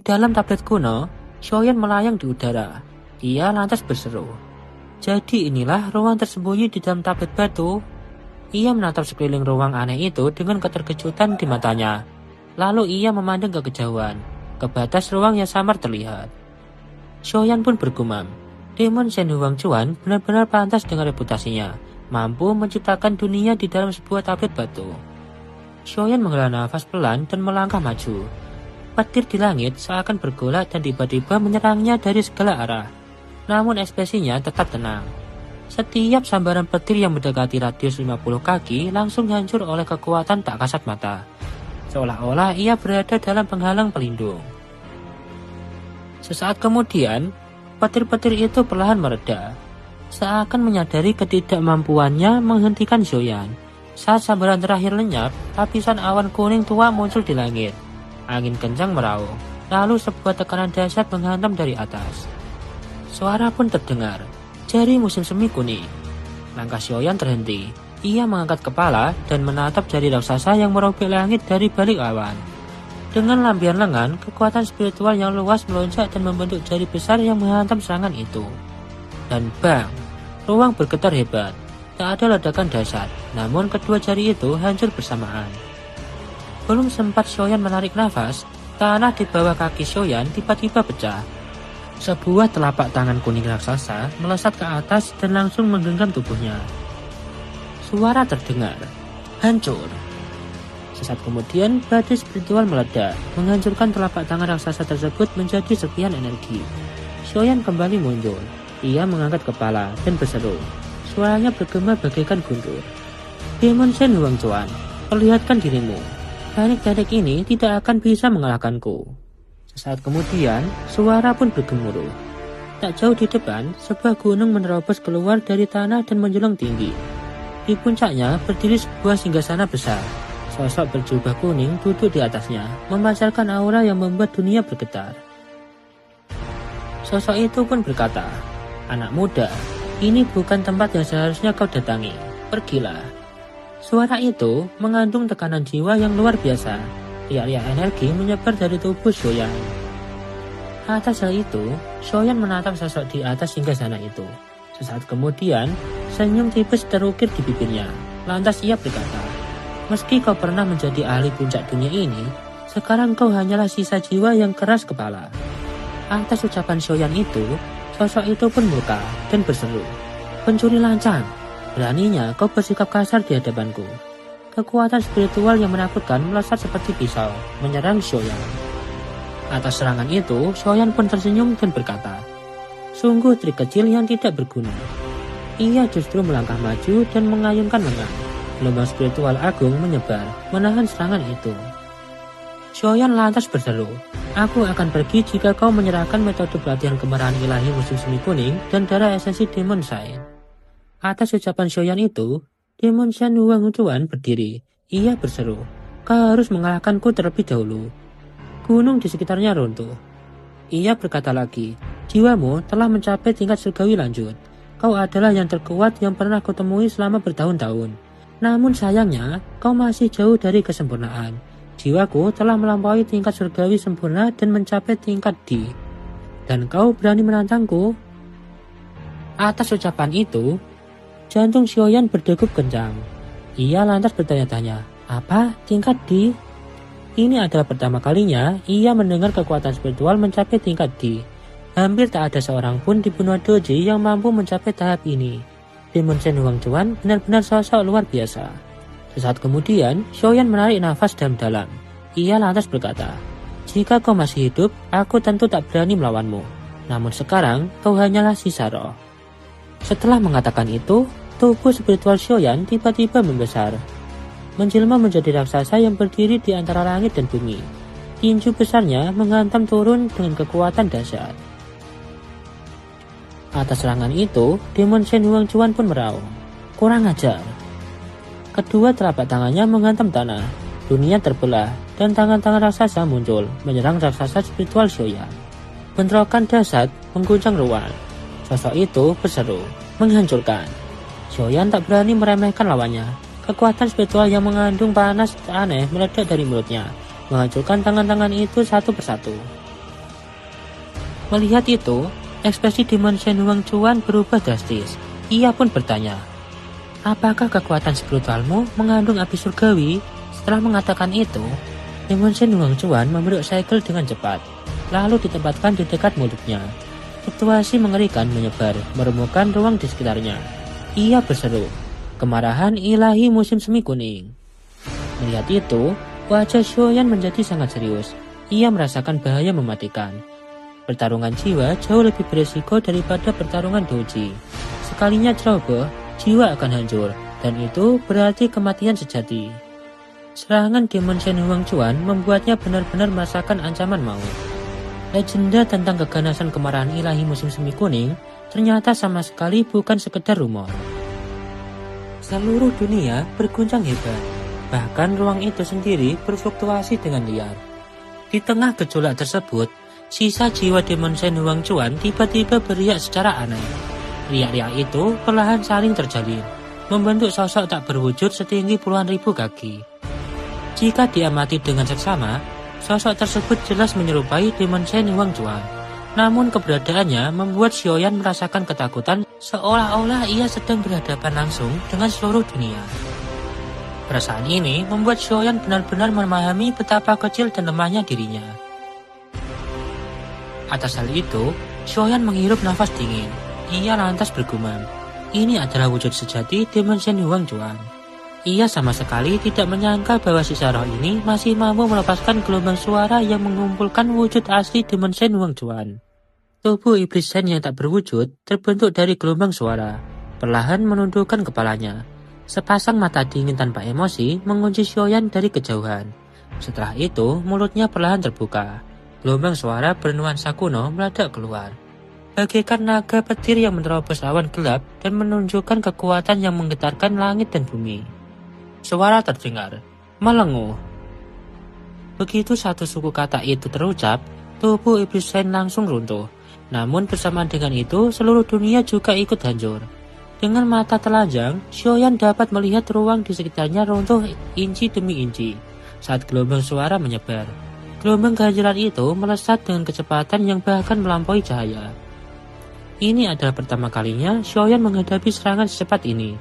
dalam tablet kuno, Xiaoyan melayang di udara. Ia lantas berseru, "Jadi inilah ruang tersembunyi di dalam tablet batu." Ia menatap sekeliling ruang aneh itu dengan keterkejutan di matanya. Lalu ia memandang ke kejauhan. Ke batas ruang yang samar terlihat. Xiaoyan pun bergumam, Demon Shen Huangchuan benar-benar pantas dengan reputasinya, mampu menciptakan dunia di dalam sebuah tablet batu. Xiaoyan menghela nafas pelan dan melangkah maju. Petir di langit seakan bergolak dan tiba-tiba menyerangnya dari segala arah. Namun ekspresinya tetap tenang. Setiap sambaran petir yang mendekati radius 50 kaki langsung hancur oleh kekuatan tak kasat mata. Seolah-olah ia berada dalam penghalang pelindung. Sesaat kemudian, petir-petir itu perlahan mereda. Seakan menyadari ketidakmampuannya menghentikan Xiaoyan. Saat sambaran terakhir lenyap, lapisan awan kuning tua muncul di langit. Angin kencang meraung, lalu sebuah tekanan dahsyat menghantam dari atas. Suara pun terdengar, jari musim semi kuning. Langkah Xiaoyan terhenti. Ia mengangkat kepala dan menatap jari raksasa yang merobek langit dari balik awan. Dengan lampian lengan, kekuatan spiritual yang luas melonjak dan membentuk jari besar yang menghantam serangan itu. Dan bang, ruang bergetar hebat. Tak ada ledakan dahsyat, namun kedua jari itu hancur bersamaan. Belum sempat Xiaoyan menarik nafas, tanah di bawah kaki Xiaoyan tiba-tiba pecah. Sebuah telapak tangan kuning raksasa melesat ke atas dan langsung menggenggam tubuhnya. Suara terdengar, hancur. Sesaat kemudian, badai spiritual meledak, menghancurkan telapak tangan raksasa tersebut menjadi serpihan energi. Xiaoyan kembali muncul. Ia mengangkat kepala dan berseru. Suaranya bergema bagaikan guntur. Demon Shen Huangchuan, perlihatkan dirimu. Teknik-teknik ini tidak akan bisa mengalahkanku. Sesaat kemudian, suara pun bergemuruh. Tak jauh di depan, sebuah gunung menerobos keluar dari tanah dan menjulang tinggi. Di puncaknya berdiri sebuah singgasana besar. Sosok berjubah kuning duduk di atasnya, memancarkan aura yang membuat dunia bergetar. Sosok itu pun berkata, "Anak muda, ini bukan tempat yang seharusnya kau datangi. Pergilah." Suara itu mengandung tekanan jiwa yang luar biasa. Riak-riak energi menyebar dari tubuh Xiaoyan. Atas hal itu, Xiaoyan menatap sosok di atas singgasana itu. Sesaat kemudian, senyum tipis terukir di bibirnya. Lantas ia berkata, "Meski kau pernah menjadi ahli puncak dunia ini, sekarang kau hanyalah sisa jiwa yang keras kepala." Atas ucapan Xiaoyan itu, sosok itu pun murka dan berseru, "Pencuri lancang, beraninya kau bersikap kasar di hadapanku." Kekuatan spiritual yang menakutkan melesat seperti pisau, menyerang Xiaoyan. Atas serangan itu, Xiaoyan pun tersenyum dan berkata, "Sungguh trik kecil yang tidak berguna." Ia justru melangkah maju dan mengayunkan lengan. Gelombang spiritual agung menyebar, menahan serangan itu. Xiaoyan lantas berseru, "Aku akan pergi jika kau menyerahkan metode pelatihan kemarahan ilahi musim semi kuning dan darah esensi Demon Shen." Atas ucapan Xiaoyan itu, Demon Shen Huangchuan berdiri. Ia berseru, "Kau harus mengalahkanku terlebih dahulu." Gunung di sekitarnya runtuh. Ia berkata lagi, "Jiwamu telah mencapai tingkat surgawi lanjut. Kau adalah yang terkuat yang pernah kutemui selama bertahun-tahun. Namun sayangnya, kau masih jauh dari kesempurnaan. Jiwaku telah melampaui tingkat surgawi sempurna dan mencapai tingkat D. Dan kau berani menantangku?" Atas ucapan itu, jantung Xiaoyan berdegup kencang. Ia lantas bertanya-tanya, "Apa tingkat D?" Ini adalah pertama kalinya ia mendengar kekuatan spiritual mencapai tingkat D. Hampir tak ada seorang pun di benua Doji yang mampu mencapai tahap ini. Demon Shen Huangchuan benar-benar sosok luar biasa. Sesaat kemudian, Xiaoyan menarik nafas dalam-dalam. Ia lantas berkata, "Jika kau masih hidup, aku tentu tak berani melawanmu. Namun sekarang, kau hanyalah sisa roh." Setelah mengatakan itu, tubuh spiritual Xiaoyan tiba-tiba membesar. Menjelma menjadi raksasa yang berdiri di antara langit dan bumi. Tinju besarnya menghantam turun dengan kekuatan dahsyat. Atas serangan itu, Demon Shen Huangchuan pun meraung, "Kurang ajar." Kedua telapak tangannya menghantam tanah. Dunia terbelah dan tangan-tangan raksasa muncul menyerang raksasa spiritual Xiaoyan. Bentrokan dahsyat mengguncang ruang. Sosok itu berseru, "Menghancurkan." Xiaoyan tak berani meremehkan lawannya. Kekuatan spiritual yang mengandung panas aneh meledak dari mulutnya, menghancurkan tangan-tangan itu satu persatu. Melihat itu, ekspresi Demon Shen Huang Chuan berubah drastis. Ia pun bertanya, apakah kekuatan spiritualmu mengandung api surgawi? Setelah mengatakan itu, Demon Shen Huang Chuan memeluk Cycle dengan cepat, lalu ditempatkan di dekat mulutnya. Situasi mengerikan menyebar, meremukkan ruang di sekitarnya. Ia berseru, kemarahan ilahi musim semi kuning. Melihat itu, wajah Xiaoyan menjadi sangat serius. Ia merasakan bahaya mematikan. Pertarungan jiwa jauh lebih beresiko daripada pertarungan doji. Sekalinya ceroboh, jiwa akan hancur, dan itu berarti kematian sejati. Serangan Demon Shen Huang Chuan membuatnya benar-benar merasakan ancaman maut. Legenda tentang keganasan kemarahan ilahi musim semi kuning ternyata sama sekali bukan sekedar rumor. Seluruh dunia berguncang hebat, bahkan ruang itu sendiri berfluktuasi dengan liar. Di tengah gejolak tersebut, sisa jiwa Demon Shen Huang Chuan tiba-tiba beriak secara aneh. Riak-riak itu perlahan saling terjalin, membentuk sosok tak berwujud setinggi puluhan ribu kaki. Jika diamati dengan seksama, sosok tersebut jelas menyerupai Demon Shen Huang Chuan. Namun keberadaannya membuat Xiaoyan merasakan ketakutan seolah-olah ia sedang berhadapan langsung dengan seluruh dunia. Perasaan ini membuat Xiaoyan benar-benar memahami betapa kecil dan lemahnya dirinya. Atas hal itu, Xiaoyan menghirup nafas dingin. Ia lantas bergumam, ini adalah wujud sejati Demon Shen Huang Chuan. Ia sama sekali tidak menyangka bahwa sisa roh ini masih mampu melepaskan gelombang suara yang mengumpulkan wujud asli Demon Shen Huang Chuan. Tubuh iblis Shen yang tak berwujud terbentuk dari gelombang suara, perlahan menundukkan kepalanya. Sepasang mata dingin tanpa emosi mengunci Xiaoyan dari kejauhan. Setelah itu, mulutnya perlahan terbuka. Gelombang suara bernuansa kuno meledak keluar, bagaikan naga petir yang menerobos awan gelap dan menunjukkan kekuatan yang menggetarkan langit dan bumi. Suara terdengar, melenguh. Begitu satu suku kata itu terucap, tubuh iblis Shen langsung runtuh. Namun bersamaan dengan itu, seluruh dunia juga ikut hancur. Dengan mata telanjang, Xiaoyan dapat melihat ruang di sekitarnya runtuh inci demi inci saat gelombang suara menyebar. Gelombang kehancuran itu melesat dengan kecepatan yang bahkan melampaui cahaya. Ini adalah pertama kalinya Xiaoyan menghadapi serangan secepat ini.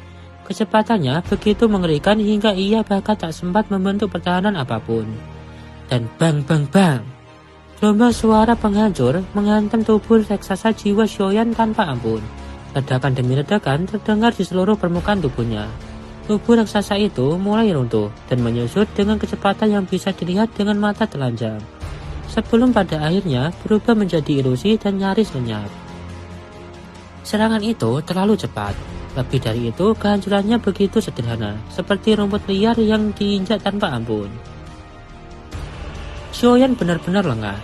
Kecepatannya begitu mengerikan hingga ia bahkan tak sempat membentuk pertahanan apapun. Dan bang bang bang, gelombang suara penghancur menghantam tubuh raksasa jiwa Xiaoyan tanpa ampun. Ledakan demi ledakan terdengar di seluruh permukaan tubuhnya. Tubuh raksasa itu mulai runtuh dan menyusut dengan kecepatan yang bisa dilihat dengan mata telanjang, sebelum pada akhirnya berubah menjadi ilusi dan nyaris lenyap. Serangan itu terlalu cepat. Lebih dari itu, kehancurannya begitu sederhana, seperti rumput liar yang diinjak tanpa ampun. Xiaoyan benar-benar lengah.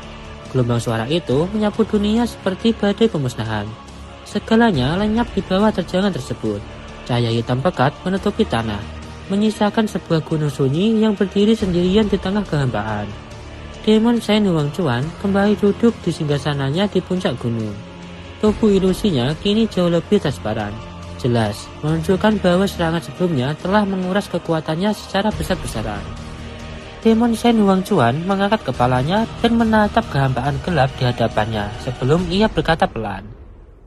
Gelombang suara itu menyapu dunia seperti badai pemusnahan. Segalanya lenyap di bawah terjangan tersebut. Cahaya hitam pekat menutupi tanah, menyisakan sebuah gunung sunyi yang berdiri sendirian di tengah kehampaan. Demon Shen Huang Chuan kembali duduk di singgasananya di puncak gunung. Tubuh ilusinya kini jauh lebih transparan, jelas menunjukkan bahwa serangan sebelumnya telah menguras kekuatannya secara besar-besaran. Demon Shen Huang Chuan mengangkat kepalanya dan menatap kehampaan gelap di hadapannya sebelum ia berkata pelan,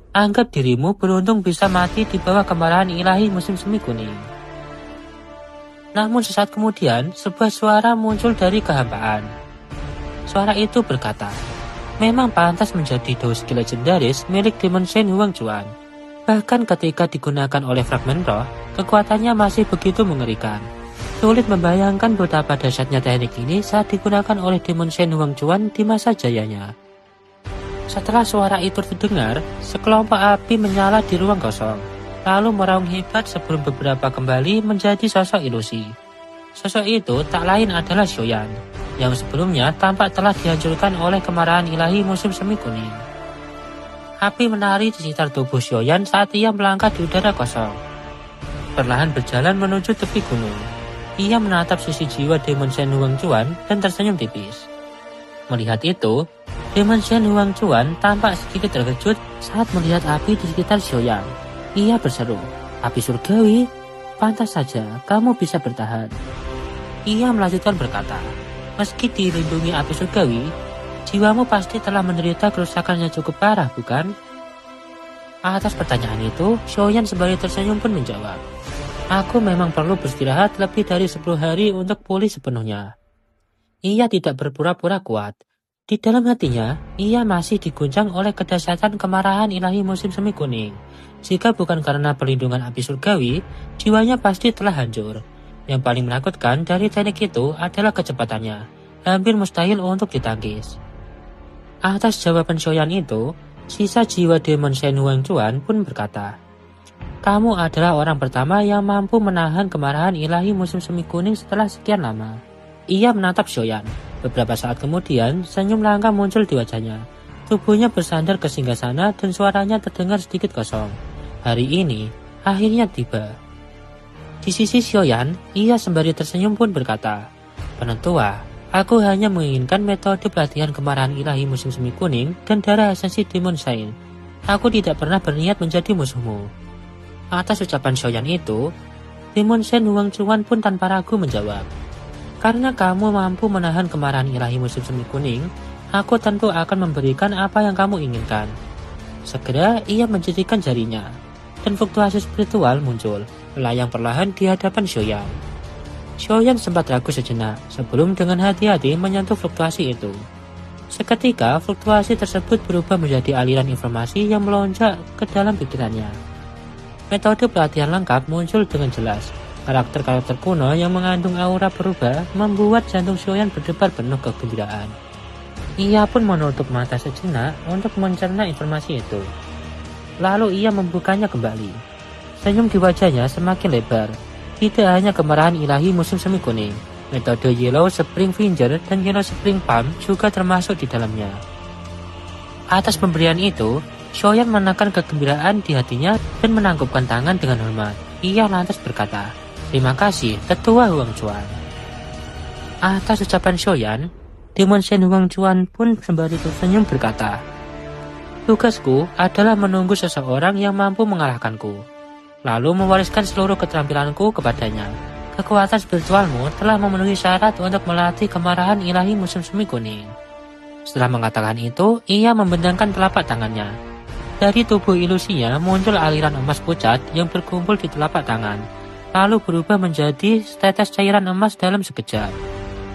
anggap dirimu beruntung bisa mati di bawah kemarahan ilahi musim semi kuning. Namun sesaat kemudian, sebuah suara muncul dari kehampaan. Suara itu berkata, memang pantas menjadi dao skill legendaris milik Demon Shen Huang Chuan. Bahkan ketika digunakan oleh fragmen roh, kekuatannya masih begitu mengerikan. Sulit membayangkan betapa dahsyatnya teknik ini saat digunakan oleh Demon Shen Huang Chuan di masa jayanya. Setelah suara itu terdengar, sekelompok api menyala di ruang kosong, lalu meraung hebat sebelum beberapa kembali menjadi sosok ilusi. Sosok itu tak lain adalah Xiaoyan, yang sebelumnya tampak telah dihancurkan oleh kemarahan ilahi musim semi kuning. Api menari di sekitar tubuh Xiaoyan saat ia melangkah di udara kosong. Perlahan berjalan menuju tepi gunung. Ia menatap sisi jiwa Demon Shen Huang Chuan dan tersenyum tipis. Melihat itu, Demon Shen Huang Chuan tampak sedikit terkejut saat melihat api di sekitar Xiaoyan. Ia berseru, api surgawi? Pantas saja kamu bisa bertahan. Ia melanjutkan berkata, meski dilindungi api surgawi, jiwamu pasti telah menderita kerusakan yang cukup parah, bukan? Atas pertanyaan itu, Xiaoyan sembari tersenyum pun menjawab, aku memang perlu beristirahat lebih dari 10 hari untuk pulih sepenuhnya. Ia tidak berpura-pura kuat. Di dalam hatinya, ia masih diguncang oleh kedahsyatan kemarahan ilahi musim semi kuning. Jika bukan karena perlindungan api surgawi, jiwanya pasti telah hancur. Yang paling menakutkan dari teknik itu adalah kecepatannya, hampir mustahil untuk ditangkis. Atas jawaban Xiaoyan itu, sisa jiwa demon Shen Huangchuan pun berkata, kamu adalah orang pertama yang mampu menahan kemarahan ilahi musim semi kuning setelah sekian lama. Ia menatap Xiaoyan. Beberapa saat kemudian, senyum langka muncul di wajahnya. Tubuhnya bersandar ke singgasana dan suaranya terdengar sedikit kosong. Hari ini, akhirnya tiba. Di sisi Xiaoyan, ia sembari tersenyum pun berkata, penentua, aku hanya menginginkan metode pelatihan kemarahan ilahi musim semi kuning dan darah esensi Demon Shen. Aku tidak pernah berniat menjadi musuhmu. Atas ucapan Xiaoyan itu, Demon Shen Huangchuan pun tanpa ragu menjawab, karena kamu mampu menahan kemarahan ilahi musim semi kuning, aku tentu akan memberikan apa yang kamu inginkan. Segera ia menjadikan jarinya, dan fluktuasi spiritual muncul, melayang perlahan di hadapan Xiaoyan. Xiaoyan sempat ragu sejenak sebelum dengan hati-hati menyentuh fluktuasi itu. Seketika, fluktuasi tersebut berubah menjadi aliran informasi yang melonjak ke dalam pikirannya. Metode pelatihan lengkap muncul dengan jelas. Karakter-karakter kuno yang mengandung aura berubah membuat jantung Xiaoyan berdebar penuh kegembiraan. Ia pun menutup mata sejenak untuk mencerna informasi itu. Lalu ia membukanya kembali. Senyum di wajahnya semakin lebar. Tidak hanya kemarahan ilahi musim semi kuning, metode Yellow Spring Finger dan Yellow Spring Palm juga termasuk di dalamnya. Atas pemberian itu, Xiaoyan menekan kegembiraan di hatinya dan menangkupkan tangan dengan hormat. Ia lantas berkata, terima kasih, Tetua Huangchuan. Atas ucapan Xiaoyan, Demon Shen Huangchuan pun sembari tersenyum berkata, tugasku adalah menunggu seseorang yang mampu mengalahkanku, lalu mewariskan seluruh keterampilanku kepadanya. Kekuatan spiritualmu telah memenuhi syarat untuk melatih kemarahan ilahi musim semi kuning. Setelah mengatakan itu, ia membentangkan telapak tangannya. Dari tubuh ilusinya muncul aliran emas pucat yang berkumpul di telapak tangan, lalu berubah menjadi setetes cairan emas dalam sekejap.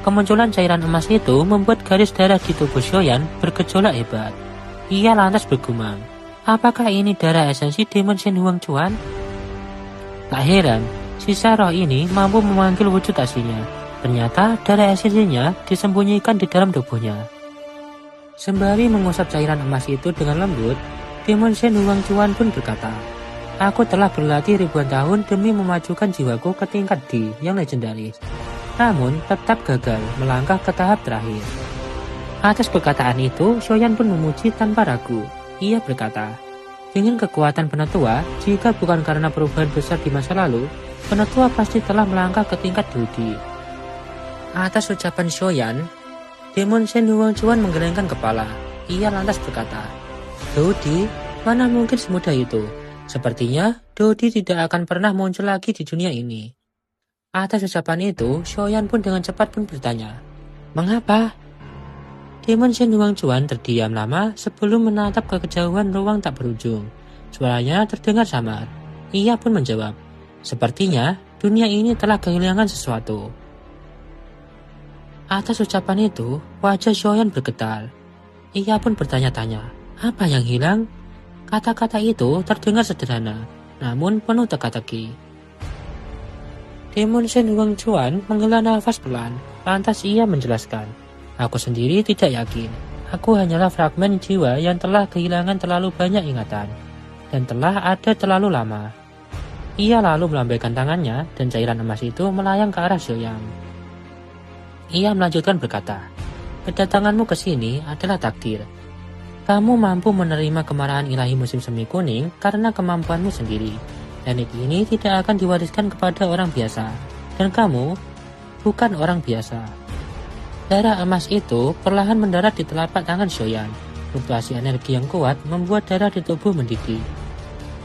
Kemunculan cairan emas itu membuat garis darah di tubuh Xiaoyan bergejolak hebat. Ia lantas bergumam, apakah ini darah esensi Demon Shen Huangchuan? Tak heran, sisa roh ini mampu memanggil wujud aslinya. Ternyata darah esensinya disembunyikan di dalam tubuhnya. Sembari mengusap cairan emas itu dengan lembut, Demon Shen Huangchuan pun berkata, aku telah berlatih ribuan tahun demi memajukan jiwaku ke tingkat D yang legendaris, namun tetap gagal melangkah ke tahap terakhir. Atas perkataan itu, Xiaoyan pun memuji tanpa ragu. Ia berkata, dengan kekuatan penetua, jika bukan karena perubahan besar di masa lalu, penetua pasti telah melangkah ke tingkat D. Atas ucapan Xiaoyan, Demon Shen Huangchuan menggelengkan kepala. Ia lantas berkata, Dodi, mana mungkin semudah itu? Sepertinya Dodi tidak akan pernah muncul lagi di dunia ini. Atas ucapan itu, Xiaoyan pun dengan cepat pun bertanya, mengapa? Demon Shen Huangchuan terdiam lama sebelum menatap ke kejauhan ruang tak berujung. Suaranya terdengar samar. Ia pun menjawab, sepertinya dunia ini telah kehilangan sesuatu. Atas ucapan itu, wajah Xiaoyan bergetar. Ia pun bertanya-tanya, apa yang hilang? Kata-kata itu terdengar sederhana, namun penuh teka-teki. Demon Shen Huangchuan menghela nafas pelan, lantas ia menjelaskan, aku sendiri tidak yakin. Aku hanyalah fragmen jiwa yang telah kehilangan terlalu banyak ingatan, dan telah ada terlalu lama. Ia lalu melambaikan tangannya, dan cairan emas itu melayang ke arah Xiaoyan. Ia melanjutkan berkata, kedatanganmu ke sini adalah takdir. Kamu mampu menerima kemarahan ilahi musim semi kuning karena kemampuanmu sendiri. Teknik ini tidak akan diwariskan kepada orang biasa, dan kamu bukan orang biasa. Darah emas itu perlahan mendarat di telapak tangan Xiaoyan. Fluktuasi energi yang kuat membuat darah di tubuh mendidih.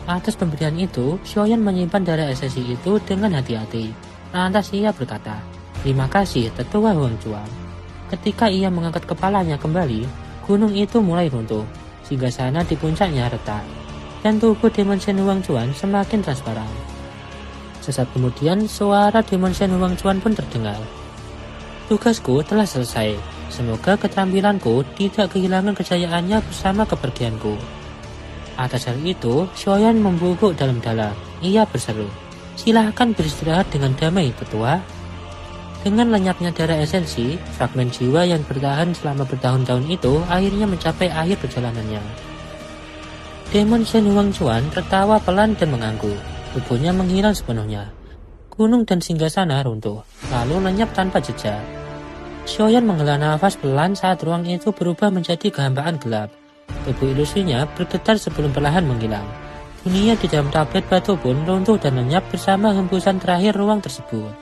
Atas pemberian itu, Xiaoyan menyimpan darah esensi itu dengan hati-hati. Lantas ia berkata, terima kasih Tetua Huangchuan. Ketika ia mengangkat kepalanya kembali, gunung itu mulai runtuh. Singgasana di puncaknya retak, dan tubuh Demon Shen Huangzuan semakin transparan. Sesaat kemudian, suara Demon Shen Huangzuan pun terdengar. Tugasku telah selesai. Semoga keterampilanku tidak kehilangan kejayaannya bersama kepergianku. Atas hal itu, Xiaoyan membungkuk dalam-dalam. Ia berseru, "Silahkan beristirahat dengan damai, tetua." Dengan lenyapnya darah esensi, fragmen jiwa yang bertahan selama bertahun-tahun itu akhirnya mencapai akhir perjalanannya. Demon Shen Huangzuan tertawa pelan dan mengangguk. Tubuhnya menghilang sepenuhnya. Gunung dan singgasana runtuh, lalu lenyap tanpa jejak. Xiaoyan menghela nafas pelan saat ruang itu berubah menjadi kehambaan gelap. Tubuh ilusinya bergetar sebelum perlahan menghilang. Dunia di dalam tablet batu pun runtuh dan lenyap bersama hembusan terakhir ruang tersebut.